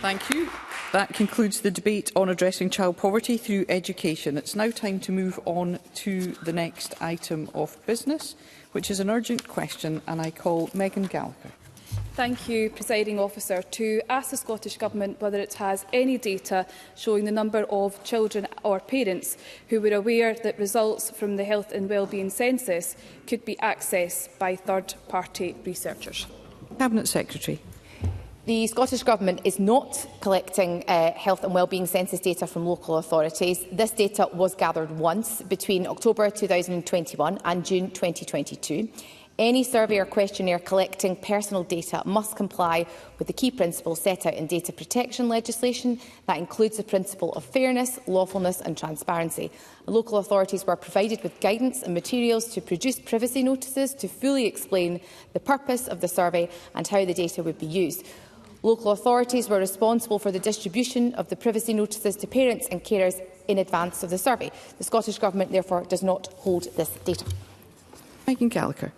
Thank you. That concludes the debate on addressing child poverty through education. It's now time to move on to the next item of business, which is an urgent question, and I call Megan Gallagher. Thank you, Presiding Officer. To ask the Scottish Government whether it has any data showing the number of children or parents who were aware that results from the Health and Wellbeing Census could be accessed by third-party researchers. Cabinet Secretary. The Scottish Government is not collecting health and wellbeing census data from local authorities. This data was gathered once between October 2021 and June 2022. Any survey or questionnaire collecting personal data must comply with the key principles set out in data protection legislation. That includes the principle of fairness, lawfulness and transparency. Local authorities were provided with guidance and materials to produce privacy notices to fully explain the purpose of the survey and how the data would be used. Local authorities were responsible for the distribution of the privacy notices to parents and carers in advance of the survey. The Scottish Government, therefore, does not hold this data. Megan Gallagher.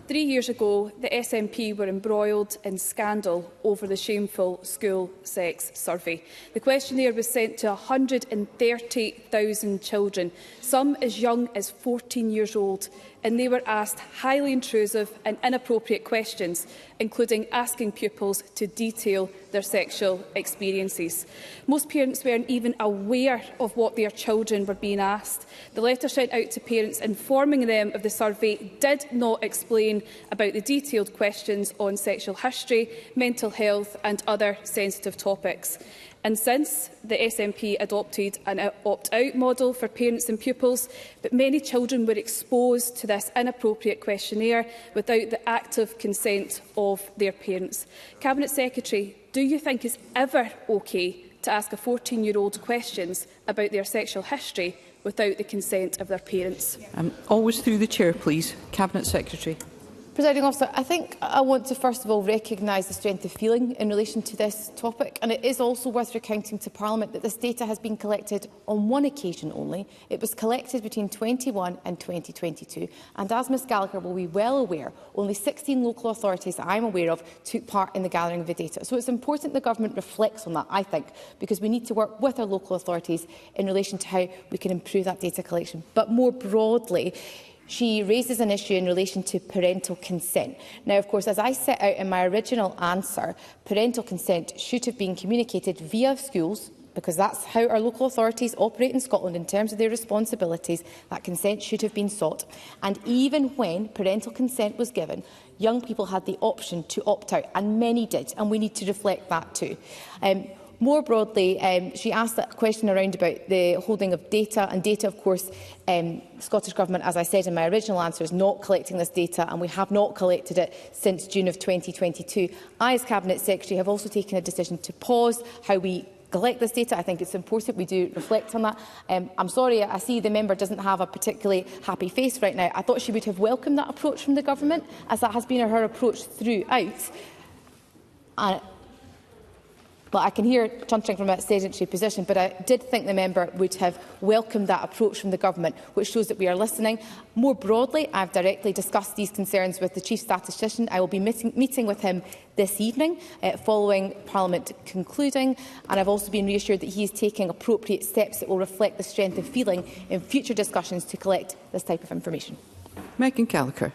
3 years ago, the SNP were embroiled in scandal over the shameful school sex survey. The questionnaire was sent to 130,000 children, some as young as 14 years old, and they were asked highly intrusive and inappropriate questions, including asking pupils to detail their sexual experiences. Most parents weren't even aware of what their children were being asked. The letter sent out to parents informing them of the survey did not explain about the detailed questions on sexual history, mental health and other sensitive topics. And since, the SNP adopted an opt-out model for parents and pupils, but many children were exposed to this inappropriate questionnaire without the active consent of their parents. Cabinet Secretary, do you think it's ever okay to ask a 14-year-old questions about their sexual history without the consent of their parents? Always through the chair, please. Cabinet Secretary. Presiding Officer, I think I want to first of all recognise the strength of feeling in relation to this topic, and it is also worth recounting to Parliament that this data has been collected on one occasion only. It was collected between 2021 and 2022, and as Ms Gallagher will be well aware, only 16 local authorities that I am aware of took part in the gathering of the data. So it's important the Government reflects on that, I think, because we need to work with our local authorities in relation to how we can improve that data collection. But more broadly, she raises an issue in relation to parental consent. Now, of course, as I set out in my original answer, parental consent should have been communicated via schools, because that's how our local authorities operate in Scotland in terms of their responsibilities. That consent should have been sought. And even when parental consent was given, young people had the option to opt out, and many did, and we need to reflect that too. More broadly, she asked that question around about the holding of data, and data, of course, the Scottish Government, as I said in my original answer, is not collecting this data, and we have not collected it since June of 2022. I, as Cabinet Secretary, have also taken a decision to pause how we collect this data. I think it's important we do reflect on that. I'm sorry, I see the member doesn't have a particularly happy face right now. I thought she would have welcomed that approach from the Government, as that has been her approach throughout. Well, I can hear chuntering from a sedentary position, but I did think the member would have welcomed that approach from the Government, which shows that we are listening. More broadly, I have directly discussed these concerns with the Chief Statistician. I will be meeting with him this evening, following Parliament concluding, and I have also been reassured that he is taking appropriate steps that will reflect the strength of feeling in future discussions to collect this type of information. Megan Gallagher.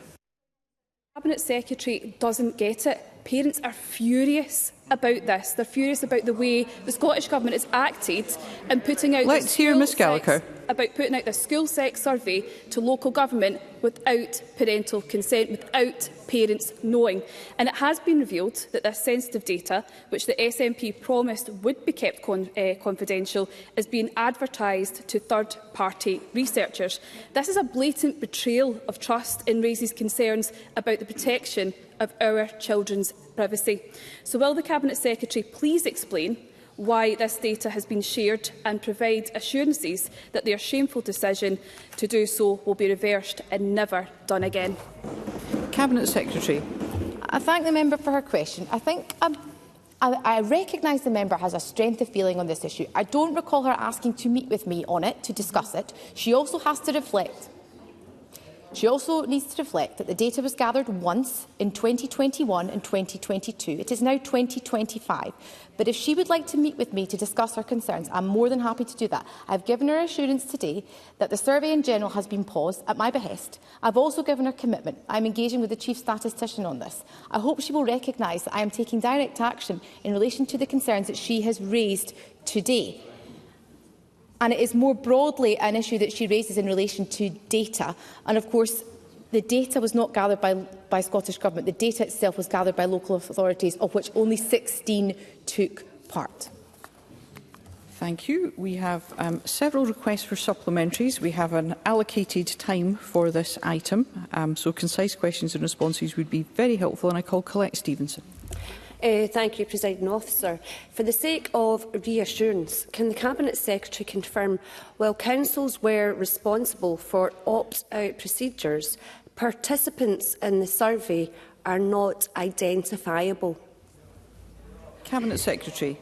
Cabinet Secretary doesn't get it. Parents are furious about this. They're furious about the way the Scottish Government has acted in putting out Let's hear Ms Gallagher. About putting out the school sex survey to local government without parental consent, without parents knowing. And it has been revealed that this sensitive data, which the SNP promised would be kept confidential, is being advertised to third-party researchers. This is a blatant betrayal of trust and raises concerns about the protection of our children's privacy. So will the Cabinet Secretary please explain why this data has been shared and provide assurances that their shameful decision to do so will be reversed and never done again? Cabinet Secretary. I thank the member for her question. I think I recognise the member has a strength of feeling on this issue. I don't recall her asking to meet with me on it to discuss it. She also has to reflect. She also needs to reflect that the data was gathered once in 2021 and 2022. It is now 2025. But if she would like to meet with me to discuss her concerns, I'm more than happy to do that. I've given her assurance today that the survey in general has been paused at my behest. I've also given her commitment. I'm engaging with the Chief Statistician on this. I hope she will recognise that I am taking direct action in relation to the concerns that she has raised today. And it is more broadly an issue that she raises in relation to data. And of course, the data was not gathered by Scottish Government. The data itself was gathered by local authorities, of which only 16 took part. Thank you. We have several requests for supplementaries. We have an allocated time for this item, so concise questions and responses would be very helpful, and I call Colette Stevenson. Thank you, Presiding Officer. For the sake of reassurance, can the Cabinet Secretary confirm, while councils were responsible for opt-out procedures, participants in the survey are not identifiable? Cabinet Secretary.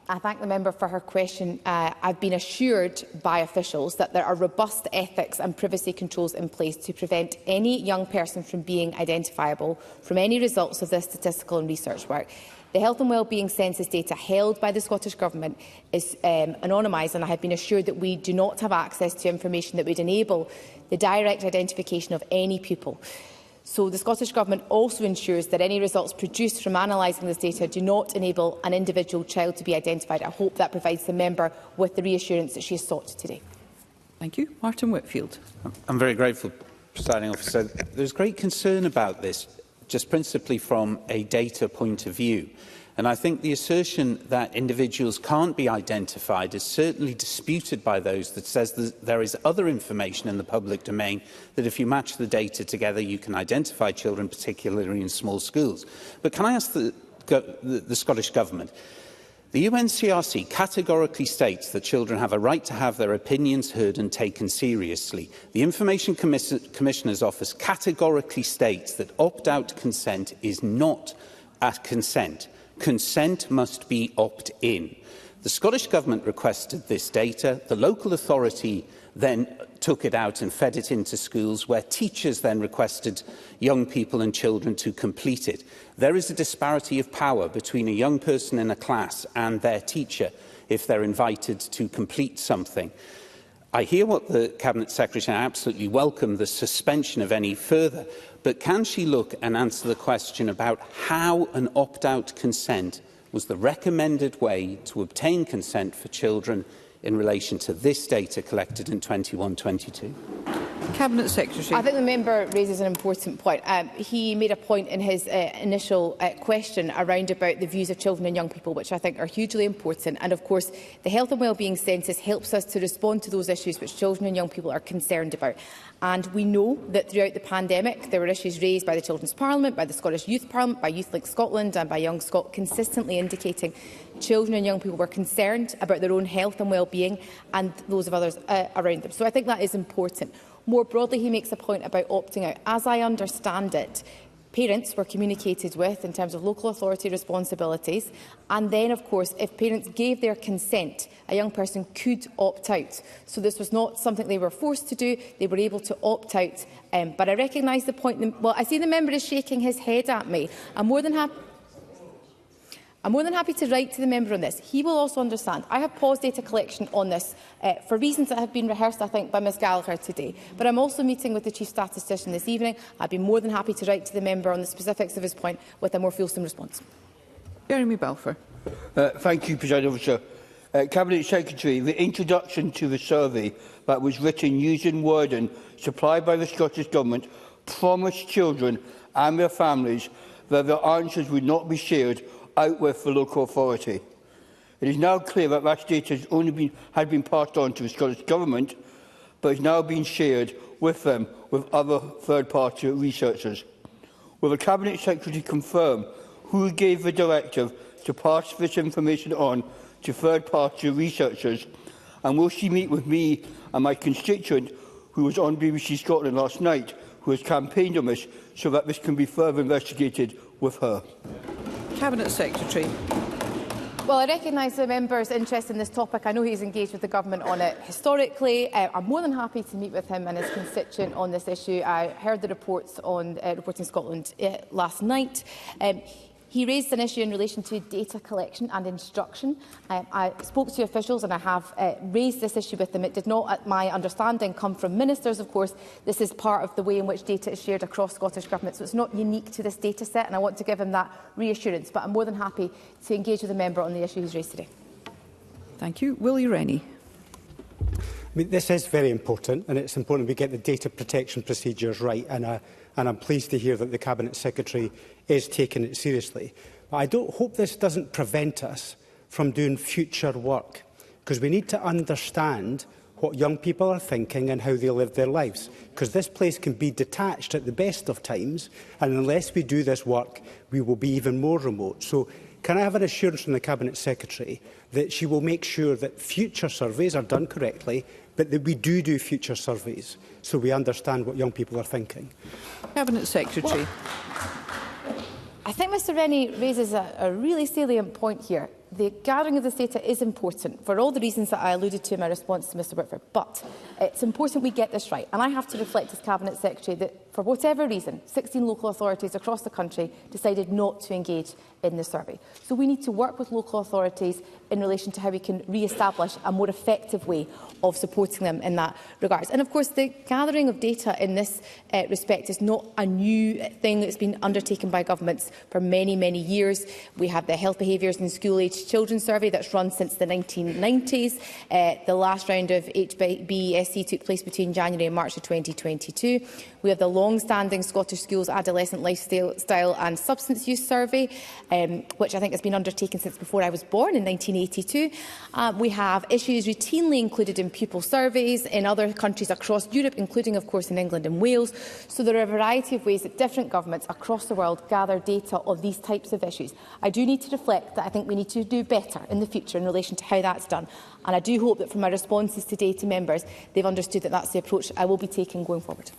I thank the member for her question. I've been assured by officials that there are robust ethics and privacy controls in place to prevent any young person from being identifiable from any results of this statistical and research work. The health and wellbeing census data held by the Scottish Government is anonymised, and I have been assured that we do not have access to information that would enable the direct identification of any pupil. So the Scottish Government also ensures that any results produced from analysing this data do not enable an individual child to be identified. I hope that provides the member with the reassurance that she has sought today. Thank you. Martin Whitfield. I'm very grateful, Presiding Officer. There's great concern about this, just principally from a data point of view. And I think the assertion that individuals can't be identified is certainly disputed by those that says that there is other information in the public domain that if you match the data together you can identify children, particularly in small schools. But can I ask the Scottish Government, the UNCRC categorically states that children have a right to have their opinions heard and taken seriously. The Information Commissioner's Office categorically states that opt-out consent is not a consent. Consent must be opt-in. The Scottish Government requested this data. The local authority then took it out and fed it into schools, where teachers then requested young people and children to complete it. There is a disparity of power between a young person in a class and their teacher if they're invited to complete something. I hear what the Cabinet Secretary, and I absolutely welcome the suspension of any further, but can she look and answer the question about how an opt-out consent was the recommended way to obtain consent for children in relation to this data collected in 21-22? Cabinet Secretary. I think the member raises an important point. He made a point in his initial question around about the views of children and young people, which I think are hugely important. And of course, the Health and Wellbeing Census helps us to respond to those issues which children and young people are concerned about. And we know that throughout the pandemic, there were issues raised by the Children's Parliament, by the Scottish Youth Parliament, by YouthLink Scotland and by Young Scot, consistently indicating children and young people were concerned about their own health and well-being and those of others around them. So I think that is important. More broadly, he makes a point about opting out. As I understand it, parents were communicated with in terms of local authority responsibilities, and then, of course, if parents gave their consent, a young person could opt out. So this was not something they were forced to do, they were able to opt out. But I recognise the point. Well, I see the member is shaking his head at me. I'm more than happy to write to the member on this. He will also understand. I have paused data collection on this for reasons that have been rehearsed, I think, by Ms Gallagher today. But I'm also meeting with the Chief Statistician this evening. I'd be more than happy to write to the member on the specifics of his point with a more fulsome response. Jeremy Balfour. Thank you, President Officer. Cabinet Secretary, the introduction to the survey that was written using wording supplied by the Scottish Government promised children and their families that their answers would not be shared out with the local authority. It is now clear that that data had been passed on to the Scottish Government, but is now being shared with them with other third-party researchers. Will the Cabinet Secretary confirm who gave the directive to pass this information on to third-party researchers, and will she meet with me and my constituent, who was on BBC Scotland last night, who has campaigned on this, so that this can be further investigated with her? Cabinet Secretary. Well, I recognise the member's interest in this topic. I know he's engaged with the government on it historically. I'm more than happy to meet with him and his constituent on this issue. I heard the reports on Reporting Scotland last night. He raised an issue in relation to data collection and instruction. I spoke to officials and I have raised this issue with them. It did not, at my understanding, come from ministers, of course. This is part of the way in which data is shared across Scottish Government, so it's not unique to this data set, and I want to give him that reassurance. But I'm more than happy to engage with the member on the issue he's raised today. Thank you. Willie Rennie. I mean, this is very important, and it's important we get the data protection procedures right, and I'm pleased to hear that the Cabinet Secretary is taking it seriously. But I hope this doesn't prevent us from doing future work, because we need to understand what young people are thinking and how they live their lives, because this place can be detached at the best of times, and unless we do this work, we will be even more remote. So can I have an assurance from the Cabinet Secretary that she will make sure that future surveys are done correctly, but that we do future surveys so we understand what young people are thinking? Cabinet Secretary. Well, I think Mr Rennie raises a really salient point here. The gathering of this data is important for all the reasons that I alluded to in my response to Mr Whitford, but it's important we get this right. And I have to reflect as Cabinet Secretary that, for whatever reason, 16 local authorities across the country decided not to engage in the survey. So we need to work with local authorities in relation to how we can re-establish a more effective way of supporting them in that regard. And of course, the gathering of data in this respect is not a new thing that's been undertaken by governments for many, many years. We have the Health Behaviours in School-Aged Children survey that's run since the 1990s. The last round of HBSC took place between January and March of 2022. We have the long-standing Scottish Schools Adolescent Lifestyle and Substance Use survey, which I think has been undertaken since before I was born in 1982. We have issues routinely included in pupil surveys in other countries across Europe, including, of course, in England and Wales. So there are a variety of ways that different governments across the world gather data of these types of issues. I do need to reflect that I think we need to do better in the future in relation to how that's done. And I do hope that from my responses today to members, they've understood that that's the approach I will be taking going forward.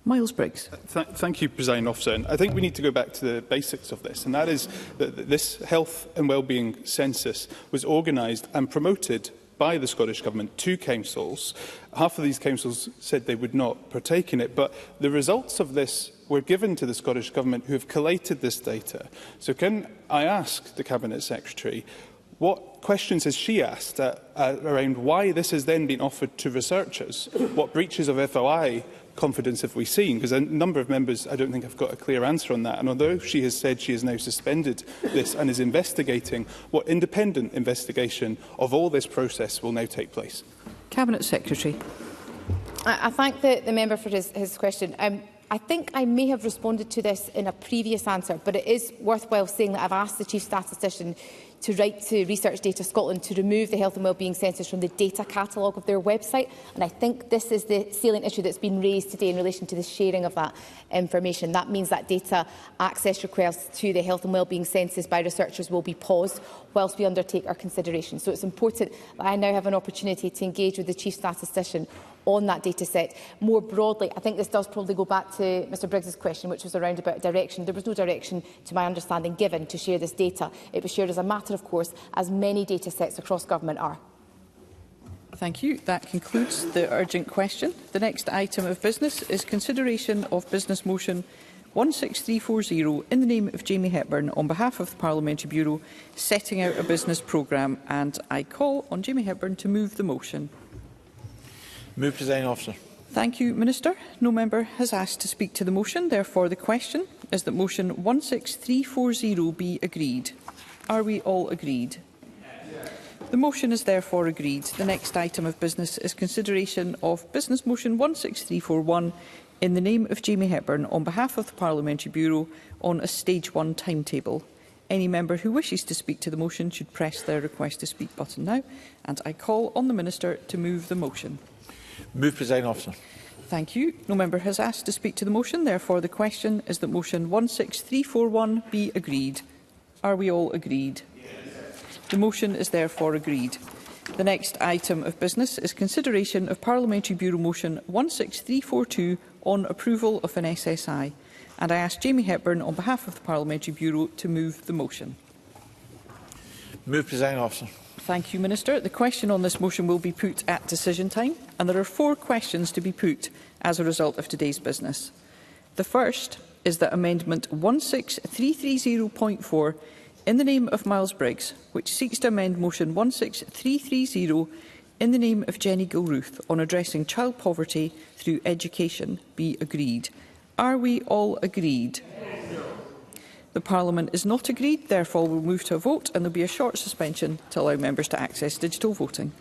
Miles Briggs. Thank you, Presiding Officer. And I think we need to go back to the basics of this, and that is that this health and wellbeing census was organised and promoted by the Scottish Government to councils. Half of these councils said they would not partake in it, but the results of this were given to the Scottish Government, who have collated this data. So can I ask the Cabinet Secretary, what questions has she asked around why this has then been offered to researchers? What breaches of FOI confidence have we seen? Because a number of members, I don't think, have got a clear answer on that. And although she has said she has now suspended this and is investigating, what independent investigation of all this process will now take place? Cabinet Secretary. I thank the member for his question. I think I may have responded to this in a previous answer, but it is worthwhile saying that I've asked the Chief Statistician to write to Research Data Scotland to remove the health and wellbeing census from the data catalogue of their website. And I think this is the salient issue that's been raised today in relation to the sharing of that information. That means that data access requests to the health and wellbeing census by researchers will be paused whilst we undertake our consideration. So it's important that I now have an opportunity to engage with the Chief Statistician on that data set. More broadly, I think this does probably go back to Mr Briggs's question, which was around about direction. There was no direction, to my understanding, given to share this data. It was shared as a matter of course, as many data sets across government are. Thank you. That concludes the urgent question. The next item of business is consideration of business motion 16340 in the name of Jamie Hepburn on behalf of the Parliamentary Bureau setting out a business programme, and I call on Jamie Hepburn to move the motion. Move, Presiding Officer. Thank you, Minister. No member has asked to speak to the motion. Therefore, the question is that motion 16340 be agreed. Are we all agreed? The motion is therefore agreed. The next item of business is consideration of business motion 16341 in the name of Jamie Hepburn on behalf of the Parliamentary Bureau on a Stage 1 timetable. Any member who wishes to speak to the motion should press their request to speak button now, and I call on the Minister to move the motion. Move, Presiding Officer. Thank you. No member has asked to speak to the motion. Therefore, the question is that motion 16341 be agreed. Are we all agreed? Yes. The motion is therefore agreed. The next item of business is consideration of Parliamentary Bureau motion 16342 on approval of an SSI. And I ask Jamie Hepburn on behalf of the Parliamentary Bureau to move the motion. Move, Presiding Officer. Thank you, Minister. The question on this motion will be put at decision time, and there are 4 questions to be put as a result of today's business. The first is that Amendment 16330.4, in the name of Miles Briggs, which seeks to amend Motion 16330 in the name of Jenny Gilruth on addressing child poverty through education, be agreed. Are we all agreed? The Parliament is not agreed, therefore we'll move to a vote and there will be a short suspension to allow members to access digital voting.